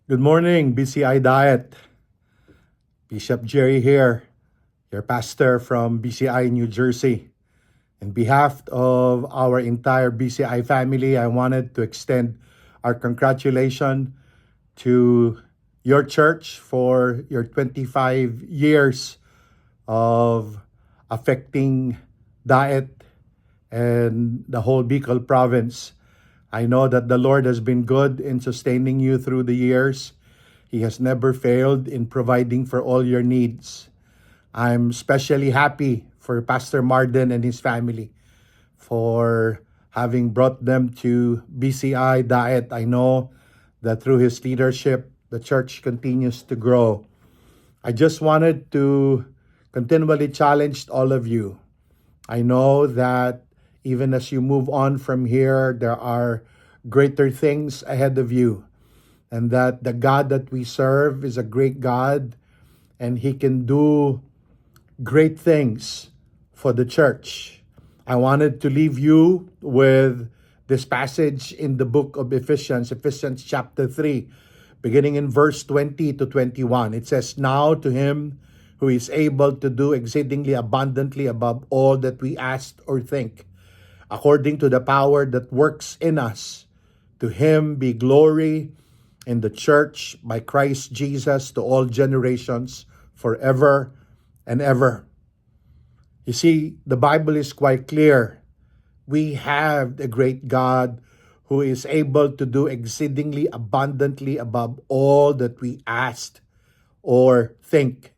Good morning, BCI Diet. Bishop Jerry here, your pastor from BCI New Jersey. On behalf of our entire BCI family, I wanted to extend our congratulations to your church for your 25 years of affecting Diet and the whole Bicol province. I know that the Lord has been good in sustaining you through the years. He has never failed in providing for all your needs. I'm especially happy for Pastor Marden and his family for having brought them to BCI Diet. I know that through his leadership, the church continues to grow. I just wanted to continually challenge all of you. I know that even as you move on from here, there are greater things ahead of you, and that the God that we serve is a great God, and He can do great things for the church. I wanted to leave you with this passage in the book of Ephesians chapter 3, beginning in verse 20 to 21. It says, "Now to Him who is able to do exceedingly abundantly above all that we ask or think, according to the power that works in us, to Him be glory in the church by Christ Jesus to all generations forever and ever." You see, the Bible is quite clear. We have a great God who is able to do exceedingly abundantly above all that we ask or think.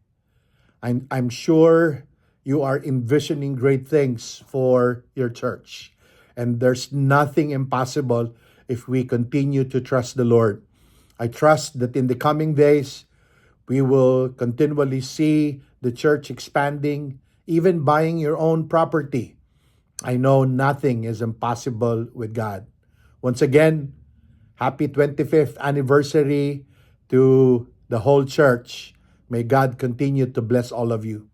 I'm sure you are envisioning great things for your church. And there's nothing impossible if we continue to trust the Lord. I trust that in the coming days, we will continually see the church expanding, even buying your own property. I know nothing is impossible with God. Once again, happy 25th anniversary to the whole church. May God continue to bless all of you.